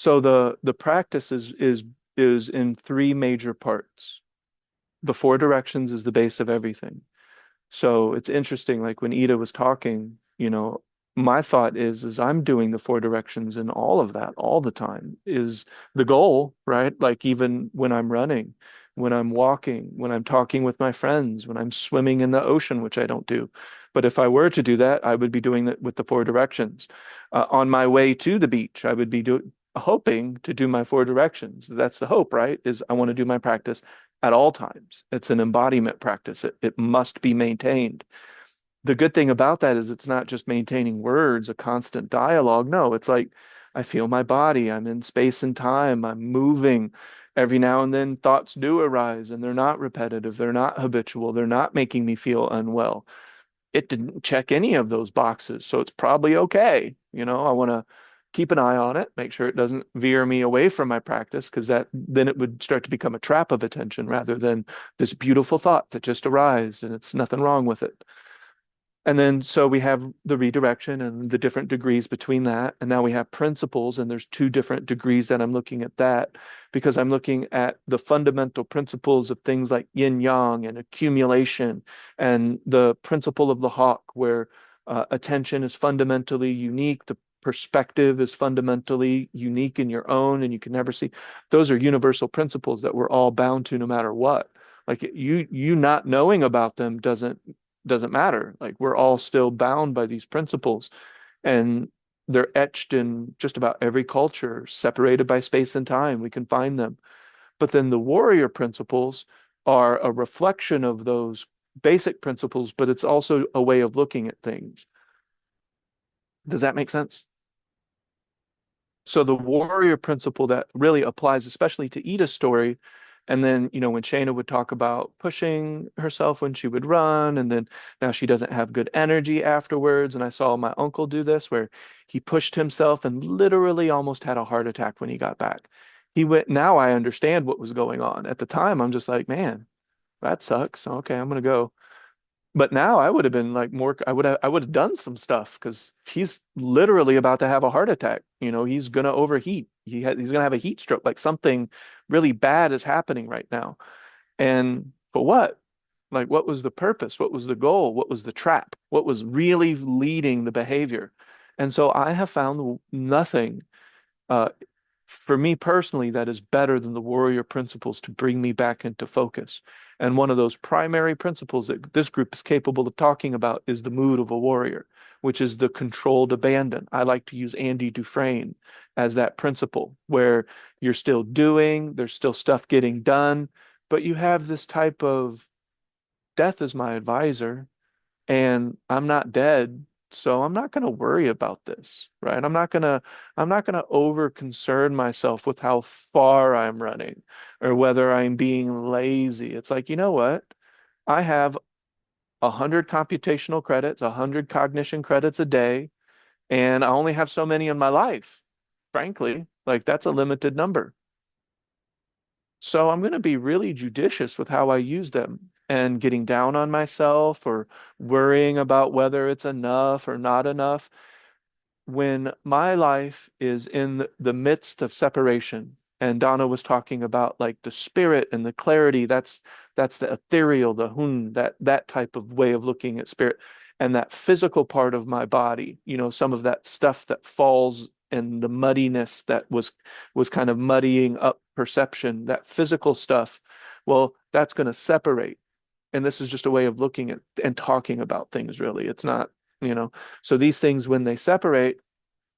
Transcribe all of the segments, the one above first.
So the practice is in three major parts. The four directions is the base of everything. So it's interesting, like when Ida was talking, my thought is I'm doing the four directions and all of that all the time is the goal, right? Like even when I'm running, when I'm walking, when I'm talking with my friends, when I'm swimming in the ocean, which I don't do. But if I were to do that, I would be doing that with the four directions. On my way to the beach, I would be hoping to do my four directions. That's the hope, right? Is I want to do my practice at all times. It's an embodiment practice. It must be maintained. The good thing about that is it's not just maintaining words, a constant dialogue. No, it's like I feel my body. I'm in space and time. I'm moving. Every now and then thoughts do arise and they're not repetitive. They're not habitual. They're not making me feel unwell. It didn't check any of those boxes. So it's probably okay. I want to keep an eye on it, make sure it doesn't veer me away from my practice, because that then it would start to become a trap of attention rather than this beautiful thought that just arised and it's nothing wrong with it. And then so we have the redirection and the different degrees between that. And now we have principles, and there's two different degrees that I'm looking at that because I'm looking at the fundamental principles of things like yin yang and accumulation and the principle of the hawk, where attention is fundamentally unique. The perspective is fundamentally unique in your own, and you can never see. Those are universal principles that we're all bound to no matter what. Like you not knowing about them doesn't matter. Like we're all still bound by these principles, and they're etched in just about every culture, separated by space and time. We can find them. But then the warrior principles are a reflection of those basic principles, but it's also a way of looking at things. Does that make sense? So the warrior principle that really applies, especially to Ida's story, and then, when Shayna would talk about pushing herself when she would run, and then now she doesn't have good energy afterwards. And I saw my uncle do this where he pushed himself and literally almost had a heart attack when he got back. Now I understand what was going on. At the time, I'm just like, man, that sucks. Okay, I'm gonna go. But now I would have been like more, I would have done some stuff because he's literally about to have a heart attack. He's gonna overheat. He's gonna have a heat stroke. Like something really bad is happening right now. And for what? Like what was the purpose? What was the goal? What was the trap? What was really leading the behavior? And so I have found nothing uh, for me personally, that is better than the warrior principles to bring me back into focus. And one of those primary principles that this group is capable of talking about is the mood of a warrior, which is the controlled abandon. I like to use Andy Dufresne as that principle, where you're still doing, there's still stuff getting done, but you have this type of death is my advisor and I'm not dead, so I'm not going to worry about this, right? I'm not going to over concern myself with how far I'm running or whether I'm being lazy. It's like, you know what? I have 100 computational credits, 100 cognition credits a day, and I only have so many in my life. Frankly, like that's a limited number. So I'm going to be really judicious with how I use them, and getting down on myself or worrying about whether it's enough or not enough. When my life is in the midst of separation, and Donna was talking about like the spirit and the clarity, that's the ethereal, the hun, that type of way of looking at spirit, and that physical part of my body, some of that stuff that falls and the muddiness that was kind of muddying up perception, that physical stuff, well, that's going to separate. And this is just a way of looking at and talking about things, really. It's not, you know. So these things, when they separate,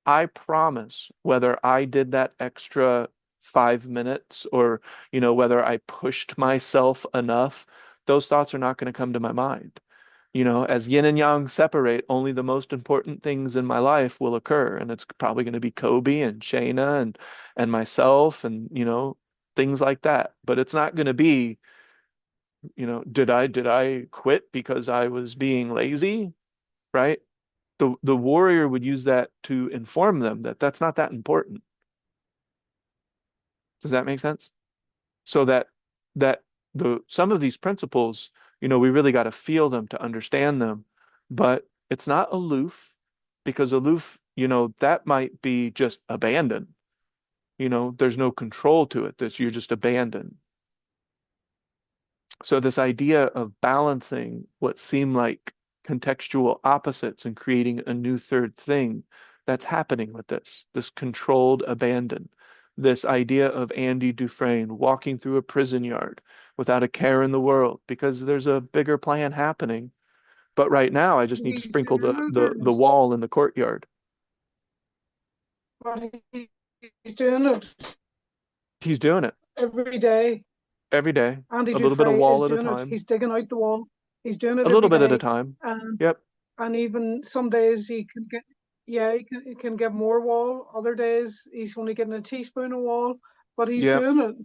I promise, whether I did that extra 5 minutes or, whether I pushed myself enough, those thoughts are not going to come to my mind. As yin and yang separate, only the most important things in my life will occur. And it's probably going to be Kobe and Shayna and myself and, things like that. But it's not going to be, did I quit because I was being lazy? Right? The warrior would use that to inform them that that's not that important. Does that make sense? So that the some of these principles, we really got to feel them to understand them, but it's not aloof, because aloof, that might be just abandon. You know, there's no control to it. That you're just abandoned. So this idea of balancing what seem like contextual opposites and creating a new third thing, that's happening with this controlled abandon. This idea of Andy Dufresne walking through a prison yard without a care in the world because there's a bigger plan happening. But right now, I just need to He's sprinkle doing it, the wall in the courtyard. but he's doing it He's doing it every day. every day, Andy a little bit of Dufresne is wall at a doing it. time, He's digging out the wall. He's doing it a little every bit at a day, time. and Yep, even some days he can get, yeah, he can get more wall. Other days he's only getting a teaspoon of wall, but he's yep. doing it.